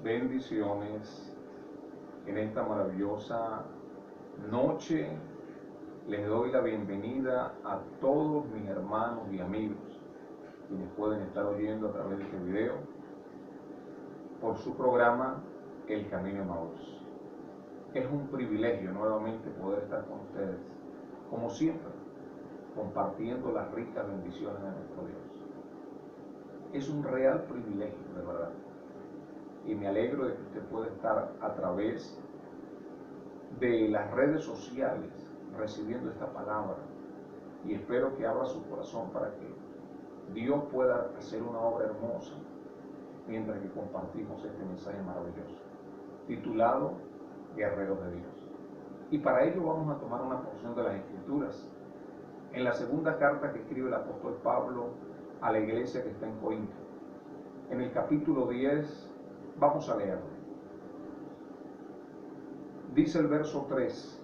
bendiciones en esta maravillosa noche. Les doy la bienvenida a todos mis hermanos y amigos quienes pueden estar oyendo a través de este video por su programa El Camino de Emaús. Es un privilegio nuevamente poder estar con ustedes, como siempre, compartiendo las ricas bendiciones de nuestro Dios. Es un real privilegio, de verdad. Y me alegro de que usted pueda estar a través de las redes sociales recibiendo esta palabra. Y espero que abra su corazón para que Dios pueda hacer una obra hermosa mientras que compartimos este mensaje maravilloso, titulado Guerreros de Dios. Y para ello vamos a tomar una porción de las Escrituras en la segunda carta que escribe el apóstol Pablo a la iglesia que está en Corinto. En el capítulo 10, vamos a leerlo. Dice el verso 3: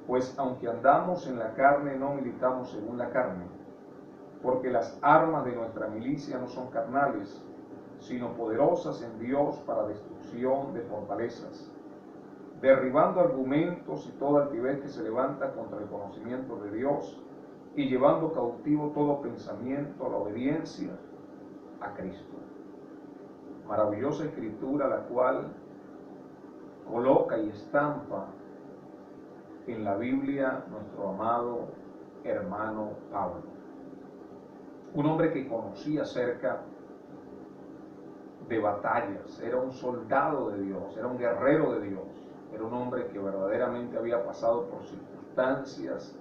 Pues aunque andamos en la carne, no militamos según la carne, porque las armas de nuestra milicia no son carnales, sino poderosas en Dios para destrucción de fortalezas, derribando argumentos y toda altivez que se levanta contra el conocimiento de Dios, y llevando cautivo todo pensamiento a la obediencia a Cristo. Maravillosa escritura, la cual coloca y estampa en la Biblia nuestro amado hermano Pablo. Un hombre que conocía acerca de batallas, era un soldado de Dios, era un guerrero de Dios, era un hombre que verdaderamente había pasado por circunstancias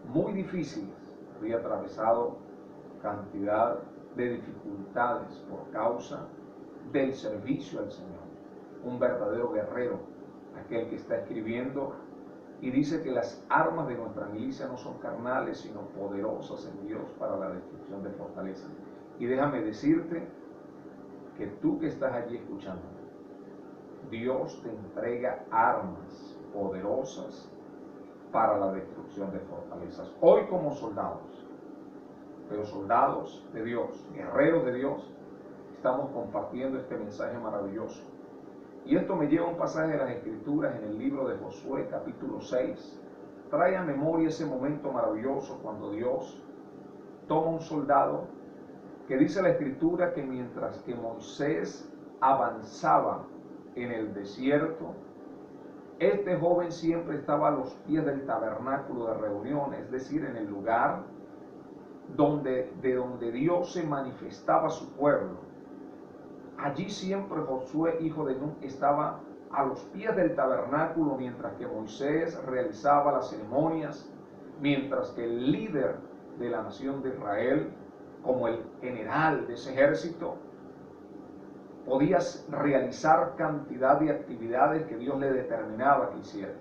muy difíciles, había atravesado cantidad de dificultades por causa del servicio al Señor. Un verdadero guerrero, aquel que está escribiendo y dice que las armas de nuestra milicia no son carnales, sino poderosas en Dios para la destrucción de fortalezas. Y déjame decirte que tú que estás allí escuchando, Dios te entrega armas poderosas para la destrucción de fortalezas. Hoy como soldados, pero soldados de Dios, guerreros de Dios, estamos compartiendo este mensaje maravilloso. Y esto me lleva a un pasaje de las Escrituras en el libro de Josué, capítulo 6. Trae a memoria ese momento maravilloso cuando Dios toma un soldado, que dice la Escritura que mientras que Moisés avanzaba en el desierto, este joven siempre estaba a los pies del tabernáculo de reunión, es decir, en el lugar de donde Dios se manifestaba a su pueblo. Allí siempre Josué, hijo de Nun, estaba a los pies del tabernáculo mientras que Moisés realizaba las ceremonias, mientras que el líder de la nación de Israel, como el general de ese ejército, podía realizar cantidad de actividades que Dios le determinaba que hiciera.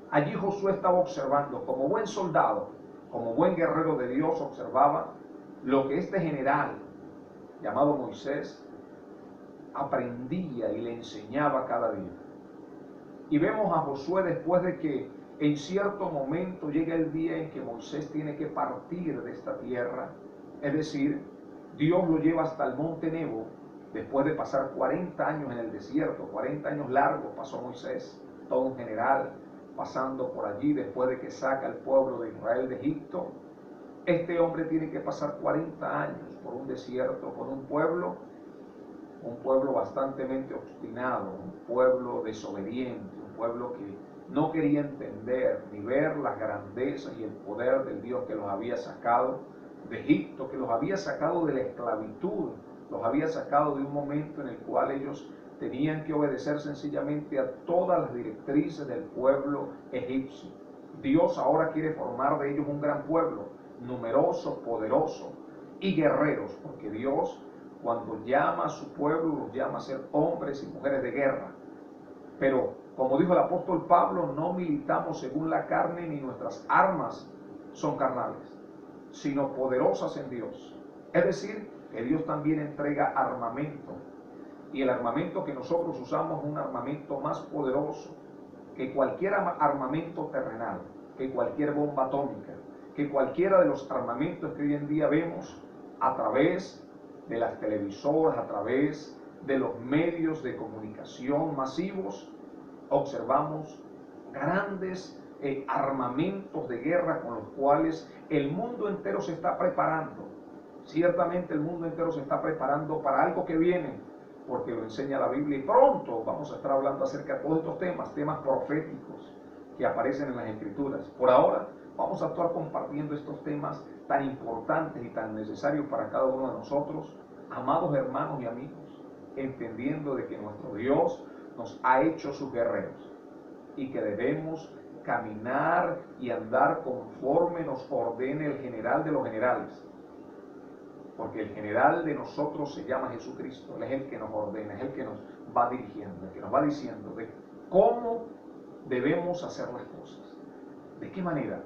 Allí Josué estaba observando, como buen soldado, como buen guerrero de Dios, observaba lo que este general llamado Moisés aprendía y le enseñaba cada día. Y vemos a Josué después de que en cierto momento llega el día en que Moisés tiene que partir de esta tierra, es decir, Dios lo lleva hasta el monte Nebo, después de pasar 40 años en el desierto, 40 años largos pasó Moisés, todo un general, pasando por allí después de que saca al pueblo de Israel de Egipto. Este hombre tiene que pasar 40 años por un desierto, por un pueblo bastante obstinado, un pueblo desobediente, un pueblo que no quería entender ni ver las grandezas y el poder del Dios que los había sacado de Egipto, que los había sacado de la esclavitud, los había sacado de un momento en el cual ellos tenían que obedecer sencillamente a todas las directrices del pueblo egipcio. Dios ahora quiere formar de ellos un gran pueblo, numeroso, poderoso y guerreros, porque Dios, cuando llama a su pueblo, los llama a ser hombres y mujeres de guerra. Pero, como dijo el apóstol Pablo, no militamos según la carne, ni nuestras armas son carnales, sino poderosas en Dios. Es decir, que Dios también entrega armamento. Y el armamento que nosotros usamos es un armamento más poderoso que cualquier armamento terrenal, que cualquier bomba atómica, que cualquiera de los armamentos que hoy en día vemos a través de las televisoras, a través de los medios de comunicación masivos, observamos grandes armamentos de guerra con los cuales el mundo entero se está preparando. Ciertamente el mundo entero se está preparando para algo que viene, porque lo enseña la Biblia, y pronto vamos a estar hablando acerca de todos estos temas proféticos que aparecen en las Escrituras. Por ahora vamos a estar compartiendo estos temas tan importantes y tan necesarios para cada uno de nosotros, amados hermanos y amigos, entendiendo de que nuestro Dios nos ha hecho sus guerreros y que debemos caminar y andar conforme nos ordene el general de los generales. Porque el general de nosotros se llama Jesucristo. Él es el que nos ordena, es el que nos va dirigiendo, el que nos va diciendo de cómo debemos hacer las cosas, de qué manera,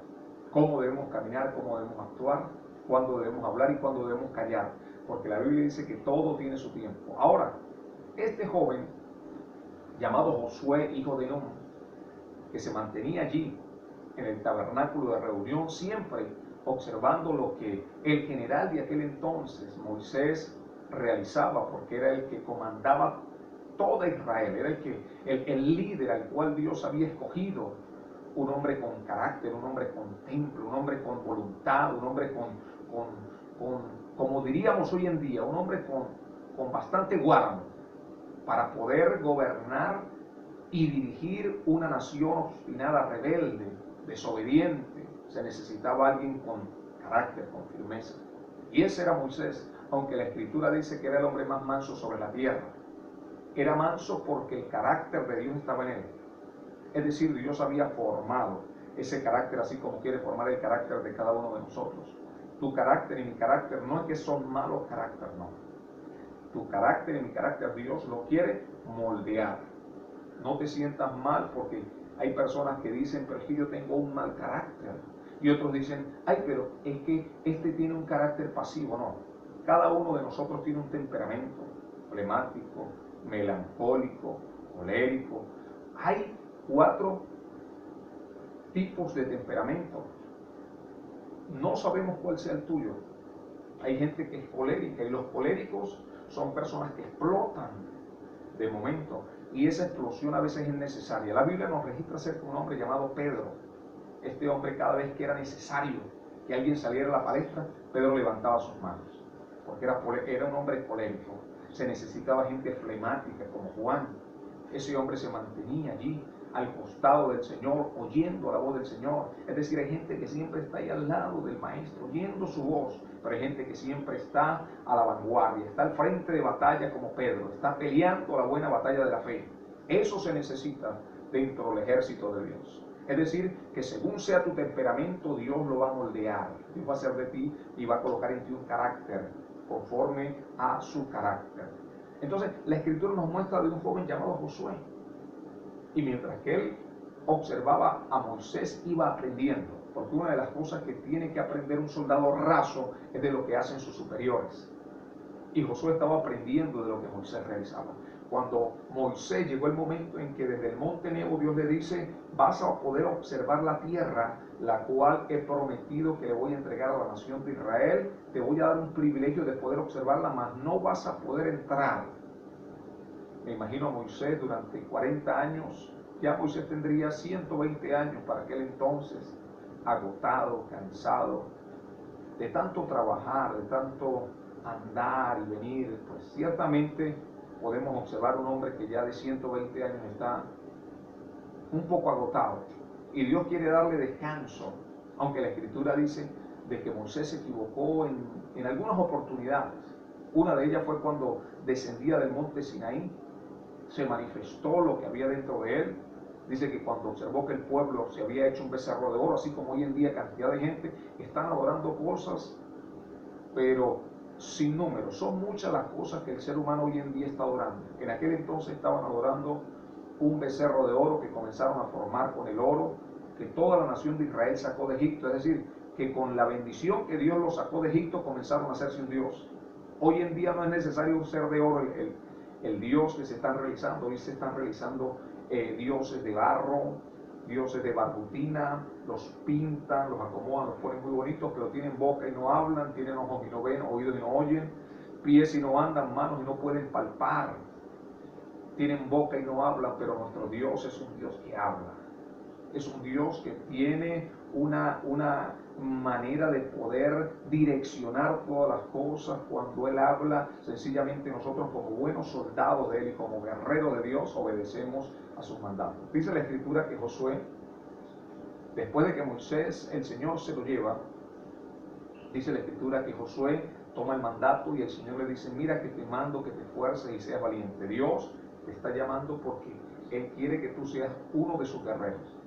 cómo debemos caminar, cómo debemos actuar, cuándo debemos hablar y cuándo debemos callar. Porque la Biblia dice que todo tiene su tiempo. Ahora, este joven llamado Josué, hijo de Nun, que se mantenía allí en el tabernáculo de reunión, siempre observando lo que el general de aquel entonces, Moisés, realizaba, porque era el que comandaba toda Israel, era el líder al cual Dios había escogido, un hombre con carácter, un hombre con templo, un hombre con voluntad, un hombre como diríamos hoy en día, un hombre con bastante guardo, para poder gobernar y dirigir una nación obstinada, rebelde, desobediente. Se necesitaba alguien con carácter, con firmeza. Y ese era Moisés, aunque la Escritura dice que era el hombre más manso sobre la tierra. Era manso porque el carácter de Dios estaba en él. Es decir, Dios había formado ese carácter así como quiere formar el carácter de cada uno de nosotros. Tu carácter y mi carácter no es que son malos carácter, no. Tu carácter y mi carácter Dios lo quiere moldear. No te sientas mal porque hay personas que dicen, pero es que yo tengo un mal carácter. Y otros dicen, ay, pero es que este tiene un carácter pasivo. No, cada uno de nosotros tiene un temperamento flemático, melancólico, colérico. Hay 4 tipos de temperamento. No sabemos cuál sea el tuyo. Hay gente que es colérica y los coléricos son personas que explotan de momento. Y esa explosión a veces es necesaria. La Biblia nos registra acerca de un hombre llamado Pedro. Este hombre, cada vez que era necesario que alguien saliera a la palestra, Pedro levantaba sus manos, porque era un hombre colérico. Se necesitaba gente flemática como Juan. Ese hombre se mantenía allí al costado del Señor, oyendo la voz del Señor. Es decir, hay gente que siempre está ahí al lado del Maestro, oyendo su voz, pero hay gente que siempre está a la vanguardia, está al frente de batalla como Pedro, está peleando la buena batalla de la fe. Eso se necesita dentro del ejército de Dios. Es decir, que según sea tu temperamento, Dios lo va a moldear. Dios va a hacer de ti y va a colocar en ti un carácter conforme a su carácter. Entonces, la Escritura nos muestra de un joven llamado Josué. Y mientras que él observaba a Moisés, iba aprendiendo. Porque una de las cosas que tiene que aprender un soldado raso es de lo que hacen sus superiores. Y Josué estaba aprendiendo de lo que Moisés realizaba. Cuando Moisés llegó el momento en que desde el monte Nebo Dios le dice, vas a poder observar la tierra, la cual he prometido que le voy a entregar a la nación de Israel, te voy a dar un privilegio de poder observarla, mas no vas a poder entrar. Me imagino a Moisés durante 40 años, ya Moisés tendría 120 años para aquel entonces, agotado, cansado, de tanto trabajar, de tanto andar y venir. Pues ciertamente podemos observar un hombre que ya de 120 años está un poco agotado. Y Dios quiere darle descanso, aunque la Escritura dice de que Moisés se equivocó en algunas oportunidades. Una de ellas fue cuando descendía del monte Sinaí, se manifestó lo que había dentro de él. Dice que cuando observó que el pueblo se había hecho un becerro de oro, así como hoy en día cantidad de gente están adorando cosas, pero sin número. Son muchas las cosas que el ser humano hoy en día está adorando. En aquel entonces estaban adorando un becerro de oro que comenzaron a formar con el oro que toda la nación de Israel sacó de Egipto. Es decir, que con la bendición que Dios los sacó de Egipto comenzaron a hacerse un Dios. Hoy en día no es necesario un ser de oro el Dios que se están realizando. Hoy se están realizando dioses de barro, dioses de barbutina, los pintan, los acomodan, los ponen muy bonitos, pero tienen boca y no hablan, tienen ojos y no ven, oídos y no oyen, pies y no andan, manos y no pueden palpar. tienen boca y no hablan, pero nuestro Dios es un Dios que habla. Es un Dios que tiene una manera de poder direccionar todas las cosas. Cuando Él habla, sencillamente nosotros como buenos soldados de Él y como guerreros de Dios obedecemos a sus mandatos. Dice la Escritura que Josué, después de que Moisés, el Señor se lo lleva, dice la Escritura que Josué toma el mandato y el Señor le dice: mira que te mando que te esfuerces y seas valiente. Dios te está llamando porque Él quiere que tú seas uno de sus guerreros.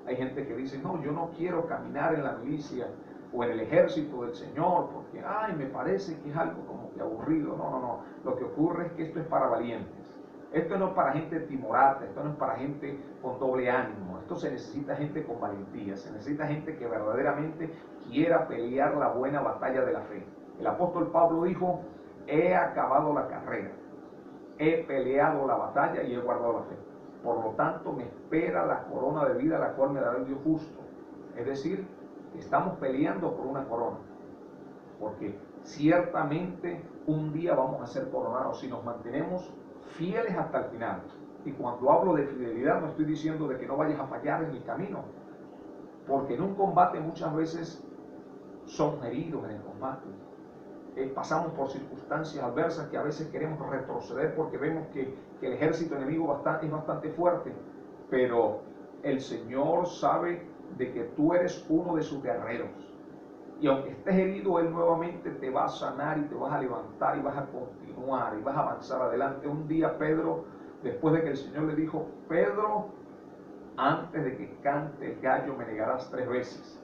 Hay gente que dice: no, yo no quiero caminar en la milicia o en el ejército del Señor porque, me parece que es algo como que aburrido. No, no, no. Lo que ocurre es que esto es para valientes. Esto no es para gente timorata, esto no es para gente con doble ánimo. Esto se necesita gente con valentía, se necesita gente que verdaderamente quiera pelear la buena batalla de la fe. El apóstol Pablo dijo: he acabado la carrera, he peleado la batalla y he guardado la fe. Por lo tanto, me espera la corona de vida, la cual me dará el Dios justo. Es decir, estamos peleando por una corona, porque ciertamente un día vamos a ser coronados si nos mantenemos fieles hasta el final. Y cuando hablo de fidelidad, no estoy diciendo de que no vayas a fallar en el camino, porque en un combate muchas veces somos heridos en el combate. Pasamos por circunstancias adversas que a veces queremos retroceder porque vemos que el ejército enemigo es bastante fuerte, pero el Señor sabe de que tú eres uno de sus guerreros, y aunque estés herido, Él nuevamente te va a sanar y te vas a levantar y vas a continuar y vas a avanzar adelante. Un día Pedro, después de que el Señor le dijo: Pedro, antes de que cante el gallo me negarás 3 veces.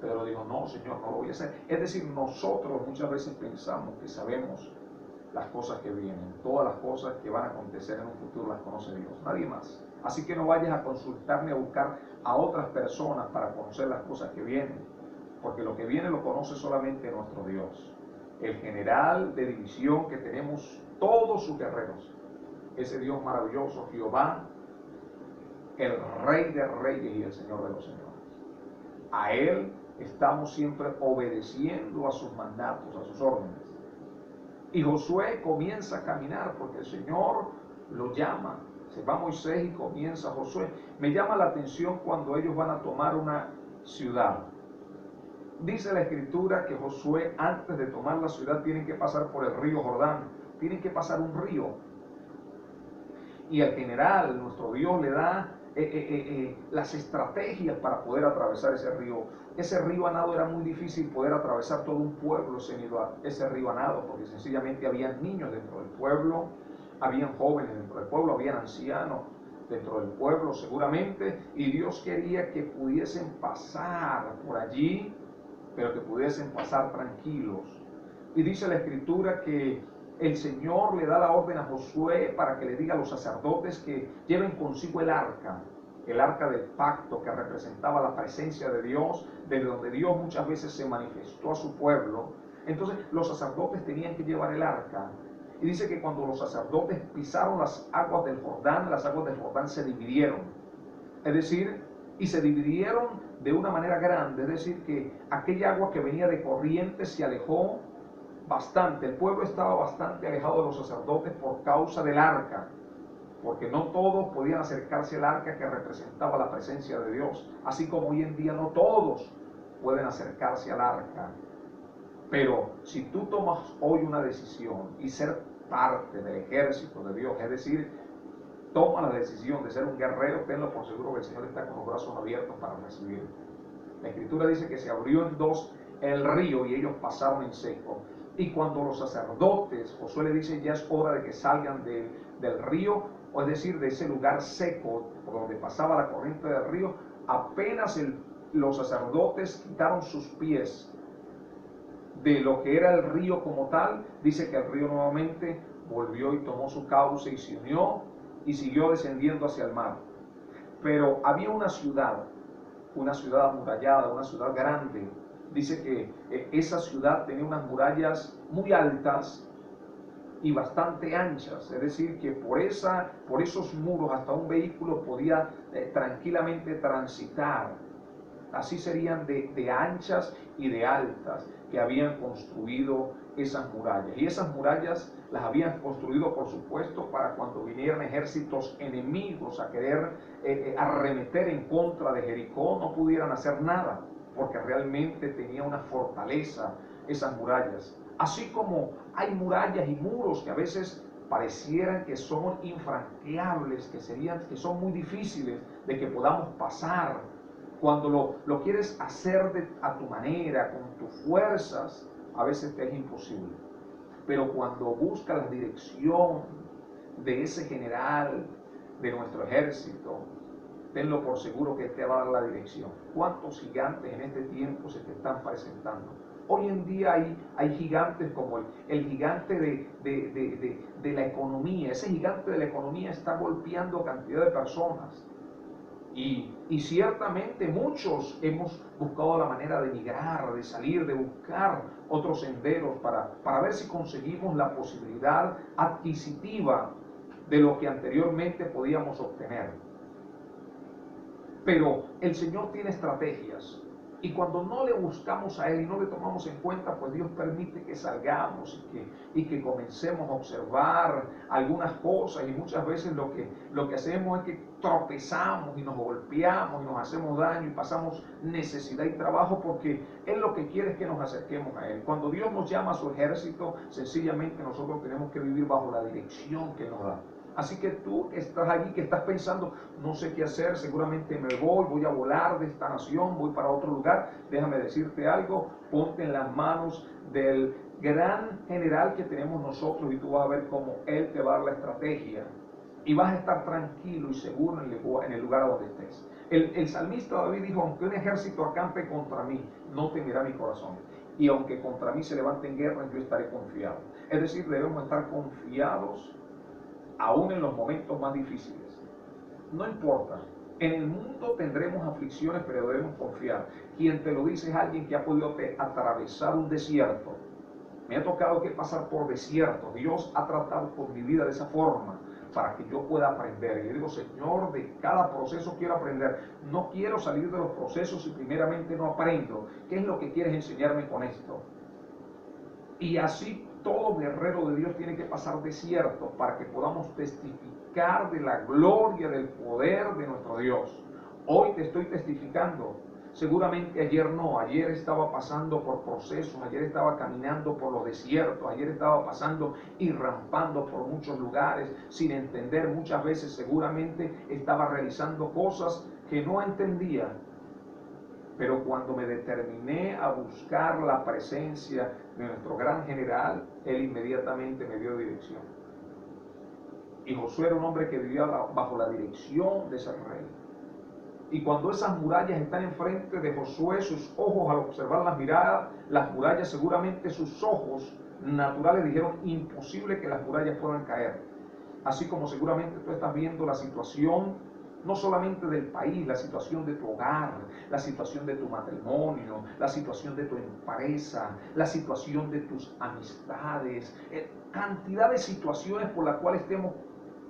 Pedro dijo: no, Señor, no lo voy a hacer. Es decir, nosotros muchas veces pensamos que sabemos las cosas que vienen, todas las cosas que van a acontecer en un futuro las conoce Dios, nadie más. Así que no vayas a consultar ni a buscar a otras personas para conocer las cosas que vienen, porque lo que viene lo conoce solamente nuestro Dios, el general de división que tenemos todos sus guerreros, ese Dios maravilloso, Jehová, el Rey de Reyes y el Señor de los Señores. A Él estamos siempre obedeciendo a sus mandatos, a sus órdenes. Y Josué comienza a caminar porque el Señor lo llama. Se va Moisés y comienza Josué. Me llama la atención cuando ellos van a tomar una ciudad. Dice la Escritura que Josué, antes de tomar la ciudad, tienen que pasar por el río Jordán. Tienen que pasar un río. Y al general, nuestro Dios le da las estrategias para poder atravesar ese río. Ese río a nado era muy difícil poder atravesar todo un pueblo ese río a nado, porque sencillamente había niños dentro del pueblo, habían jóvenes dentro del pueblo, habían ancianos dentro del pueblo seguramente, y Dios quería que pudiesen pasar por allí, pero que pudiesen pasar tranquilos. Y dice la Escritura que el Señor le da la orden a Josué para que le diga a los sacerdotes que lleven consigo el arca del pacto, que representaba la presencia de Dios, desde donde Dios muchas veces se manifestó a su pueblo. Entonces los sacerdotes tenían que llevar el arca. Y dice que cuando los sacerdotes pisaron las aguas del Jordán se dividieron. Es decir, y se dividieron de una manera grande, es decir, que aquella agua que venía de corriente se alejó bastante. El pueblo estaba bastante alejado de los sacerdotes por causa del arca, porque no todos podían acercarse al arca que representaba la presencia de Dios, así como hoy en día no todos pueden acercarse al arca. Pero si tú tomas hoy una decisión y ser parte del ejército de Dios, es decir, toma la decisión de ser un guerrero, tenlo por seguro que el Señor está con los brazos abiertos para recibirte. La Escritura dice que se abrió en 2 el río y ellos pasaron en seco. Y cuando los sacerdotes, Josué le dice: ya es hora de que salgan del río, o es decir, de ese lugar seco por donde pasaba la corriente del río, apenas los sacerdotes quitaron sus pies de lo que era el río como tal, dice que el río nuevamente volvió y tomó su cauce y se unió y siguió descendiendo hacia el mar. Pero había una ciudad amurallada, una ciudad grande. Dice que esa ciudad tenía unas murallas muy altas y bastante anchas, es decir, que por esos muros hasta un vehículo podía tranquilamente transitar. Así serían de anchas y de altas que habían construido esas murallas. Y esas murallas las habían construido, por supuesto, para cuando vinieran ejércitos enemigos a querer arremeter en contra de Jericó, no pudieran hacer nada, porque realmente tenía una fortaleza esas murallas. Así como hay murallas y muros que a veces parecieran que son infranqueables, que son muy difíciles de que podamos pasar. Cuando lo quieres hacer a tu manera, con tus fuerzas, a veces te es imposible. Pero cuando buscas la dirección de ese general de nuestro ejército, tenlo por seguro que te va a dar la dirección. ¿Cuántos gigantes en este tiempo se te están presentando? Hoy en día hay gigantes como el gigante de la economía. Ese gigante de la economía está golpeando cantidad de personas. Y ciertamente muchos hemos buscado la manera de migrar, de salir, de buscar otros senderos para ver si conseguimos la posibilidad adquisitiva de lo que anteriormente podíamos obtener. Pero el Señor tiene estrategias. Y cuando no le buscamos a Él y no le tomamos en cuenta, pues Dios permite que salgamos y que comencemos a observar algunas cosas. Y muchas veces lo que hacemos es que tropezamos y nos golpeamos y nos hacemos daño y pasamos necesidad y trabajo, porque Él lo que quiere es que nos acerquemos a Él. Cuando Dios nos llama a su ejército, sencillamente nosotros tenemos que vivir bajo la dirección que nos da. Así que tú estás allí, que estás pensando, no sé qué hacer, seguramente me voy a volar de esta nación, voy para otro lugar. Déjame decirte algo, ponte en las manos del gran general que tenemos nosotros y tú vas a ver cómo Él te va a dar la estrategia. Y vas a estar tranquilo y seguro en el lugar donde estés. El salmista David dijo, aunque un ejército acampe contra mí, no temerá mi corazón. Y aunque contra mí se levanten guerras, yo estaré confiado. Es decir, debemos estar confiados aún en los momentos más difíciles. No importa, en el mundo tendremos aflicciones, pero debemos confiar. Quien te lo dice es alguien que ha podido atravesar un desierto. Me ha tocado que pasar por desiertos. Dios ha tratado con mi vida de esa forma para que yo pueda aprender. Y le digo, Señor, de cada proceso quiero aprender. No quiero salir de los procesos si primeramente no aprendo. ¿Qué es lo que quieres enseñarme con esto? Y así todo guerrero de Dios tiene que pasar desierto para que podamos testificar de la gloria, del poder de nuestro Dios. Hoy te estoy testificando. Seguramente ayer no, ayer estaba pasando por procesos, ayer estaba caminando por los desiertos, ayer estaba pasando y rampando por muchos lugares sin entender. Muchas veces seguramente estaba realizando cosas que no entendía. Pero cuando me determiné a buscar la presencia de nuestro gran general, Él inmediatamente me dio dirección. Y Josué era un hombre que vivía bajo la dirección de ese rey. Y cuando esas murallas están enfrente de Josué, sus ojos al observar las murallas, seguramente sus ojos naturales dijeron, imposible que las murallas puedan caer. Así como seguramente tú estás viendo la situación no solamente del país, la situación de tu hogar, la situación de tu matrimonio, la situación de tu empresa, la situación de tus amistades, cantidad de situaciones por las cuales estemos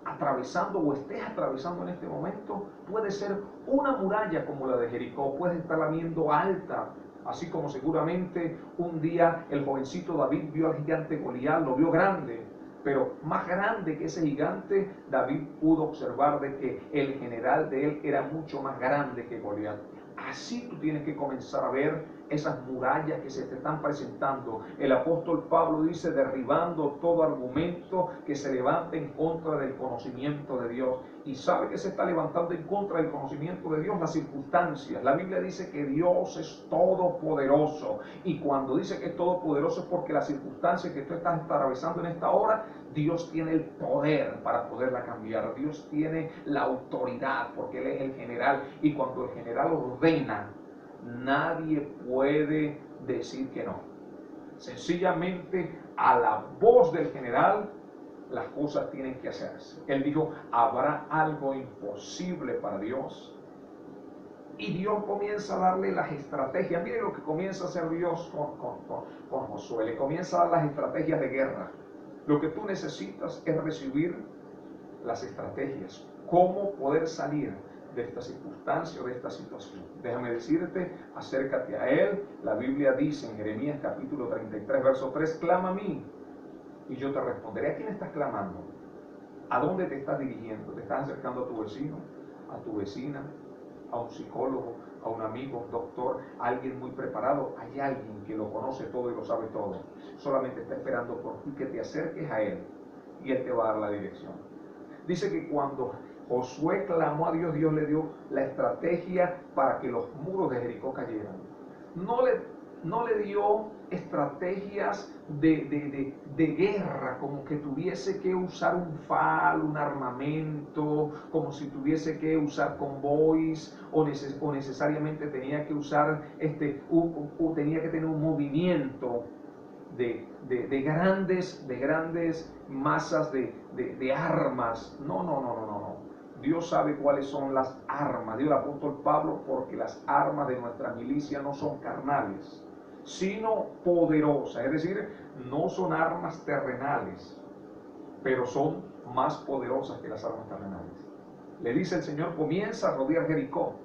atravesando o estés atravesando en este momento. Puede ser una muralla como la de Jericó, puedes estarla viendo alta, así como seguramente un día el jovencito David vio al gigante Goliat, lo vio grande. Pero más grande que ese gigante, David pudo observar de que el general de él era mucho más grande que Goliat. Así tú tienes que comenzar a ver esas murallas que se te están presentando. El apóstol Pablo dice, derribando todo argumento que se levante en contra del conocimiento de Dios. Y sabe que se está levantando en contra del conocimiento de Dios, las circunstancias. La Biblia dice que Dios es todopoderoso. Y cuando dice que es todopoderoso es porque las circunstancias que tú estás atravesando en esta hora, Dios tiene el poder para poderla cambiar. Dios tiene la autoridad porque Él es el general. Y cuando el general ordena, nadie puede decir que no. Sencillamente, a la voz del general, las cosas tienen que hacerse. Él dijo, ¿habrá algo imposible para Dios? Y Dios comienza a darle las estrategias. Mire lo que comienza a hacer Dios con Josué. Le comienza a dar las estrategias de guerra. Lo que tú necesitas es recibir las estrategias. Cómo poder salir de esta circunstancia o de esta situación. Déjame decirte, acércate a Él. La Biblia dice en Jeremías capítulo 33, verso 3, clama a mí y yo te responderé. ¿A quién estás clamando? ¿A dónde te estás dirigiendo? ¿Te estás acercando a tu vecino, a tu vecina, a un psicólogo, a un amigo, un doctor, a alguien muy preparado? Hay alguien que lo conoce todo y lo sabe todo. Solamente está esperando por ti que te acerques a Él y Él te va a dar la dirección. Dice que cuando Josué clamó a Dios, Dios le dio la estrategia para que los muros de Jericó cayeran. No le dio estrategias de guerra, como que tuviese que usar un FAL, un armamento, como si tuviese que usar convoys, o necesariamente tenía que usar tenía que tener un movimiento de grandes masas de armas. No. Dios sabe cuáles son las armas. Dijo el apóstol Pablo, porque las armas de nuestra milicia no son carnales, sino poderosas. Es decir, no son armas terrenales, pero son más poderosas que las armas terrenales. Le dice el Señor, comienza a rodear Jericó.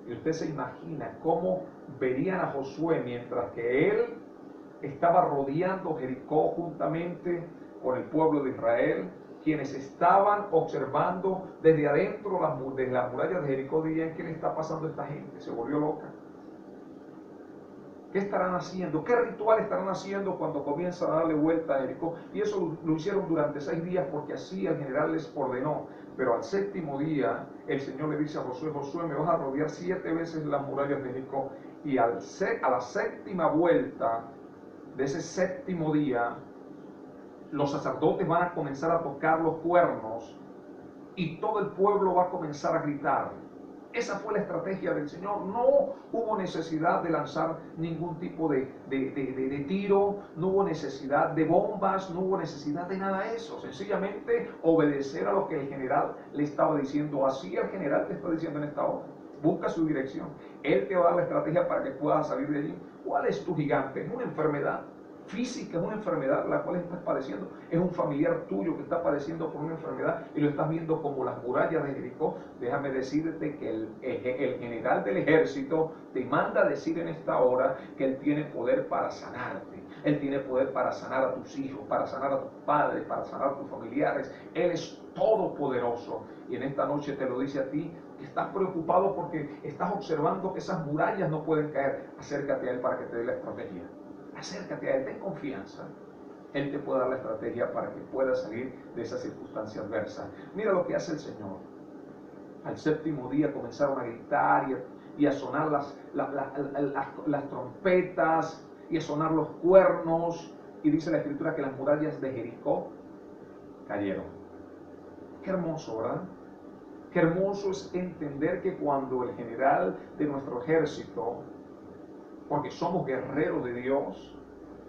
Y usted se imagina cómo verían a Josué mientras que él estaba rodeando Jericó juntamente con el pueblo de Israel, quienes estaban observando desde adentro de las murallas de Jericó. Dirían, ¿qué le está pasando a esta gente? Se volvió loca. ¿Qué estarán haciendo? ¿Qué ritual estarán haciendo cuando comienzan a darle vuelta a Jericó? Y eso lo hicieron durante 6 días porque así el general les ordenó. Pero al 7º día el Señor le dice a Josué, Josué, me vas a rodear 7 veces las murallas de Jericó. Y a la 7ª vuelta de ese 7º día, los sacerdotes van a comenzar a tocar los cuernos y todo el pueblo va a comenzar a gritar. Esa fue la estrategia del Señor. No hubo necesidad de lanzar ningún tipo de tiro, no hubo necesidad de bombas, no hubo necesidad de nada de eso. Sencillamente obedecer a lo que el general le estaba diciendo. Así el general te está diciendo en esta hora. Busca su dirección. Él te va a dar la estrategia para que puedas salir de allí. ¿Cuál es tu gigante? ¿Es una enfermedad física? ¿Es una enfermedad la cual estás padeciendo? ¿Es un familiar tuyo que está padeciendo por una enfermedad y lo estás viendo como las murallas de Jericó? Déjame decirte que el general del ejército te manda a decir en esta hora que él tiene poder para sanarte. Él tiene poder para sanar a tus hijos, para sanar a tus padres, para sanar a tus familiares. Él es todopoderoso. Y en esta noche te lo dice a ti, que estás preocupado porque estás observando que esas murallas no pueden caer. Acércate a Él para que te dé la estrategia. Acércate a Él, ten confianza. Él te puede dar la estrategia para que puedas salir de esa circunstancia adversa. Mira lo que hace el Señor. Al 7º día comenzaron a gritar y a sonar las trompetas y a sonar los cuernos. Y dice la Escritura que las murallas de Jericó cayeron. Qué hermoso, ¿verdad? Qué hermoso es entender que cuando el general de nuestro ejército, porque somos guerreros de Dios,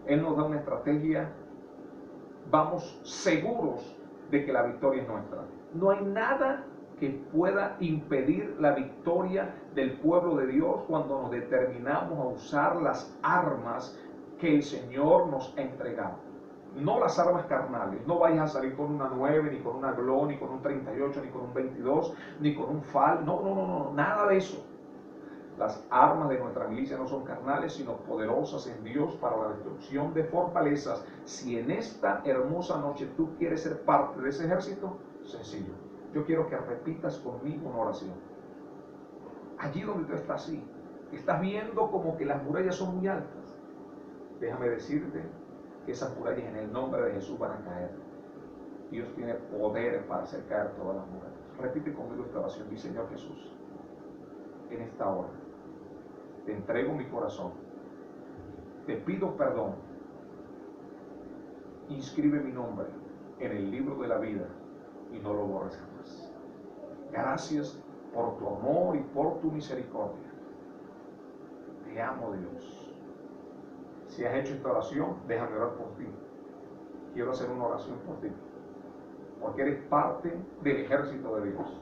Él nos da una estrategia, vamos seguros de que la victoria es nuestra. No hay nada que pueda impedir la victoria del pueblo de Dios cuando nos determinamos a usar las armas que el Señor nos ha entregado. No las armas carnales. No vayas a salir con una 9, ni con una Glock, ni con un 38, ni con un 22, ni con un FAL. No, nada de eso. Las armas de nuestra milicia no son carnales, sino poderosas en Dios para la destrucción de fortalezas. Si en esta hermosa noche tú quieres ser parte de ese ejército, sencillo. Yo quiero que repitas conmigo una oración. Allí donde tú estás, sí, estás viendo como que las murallas son muy altas. Déjame decirte que esas murallas en el nombre de Jesús van a caer. Dios tiene poder para hacer caer todas las murallas. Repite conmigo esta oración. Dice, Señor Jesús, en esta hora te entrego mi corazón, te pido perdón, inscribe mi nombre en el libro de la vida y no lo borres jamás. Gracias por tu amor y por tu misericordia. Te amo, Dios. Si has hecho esta oración, déjame orar por ti. Quiero hacer una oración por ti, porque eres parte del ejército de Dios.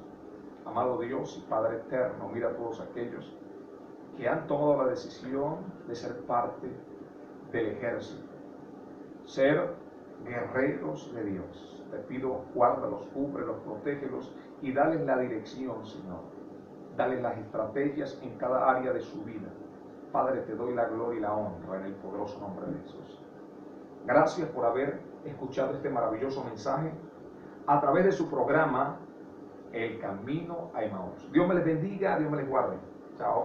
Amado Dios y Padre eterno, mira a todos aquellos que han tomado la decisión de ser parte del ejército, ser guerreros de Dios. Te pido, guárdalos, cúbrelos, protégelos y dales la dirección, Señor. Dale las estrategias en cada área de su vida. Padre, te doy la gloria y la honra en el poderoso nombre de Jesús. Gracias por haber escuchado este maravilloso mensaje a través de su programa El Camino a Emaús. Dios me les bendiga, Dios me les guarde. Chao.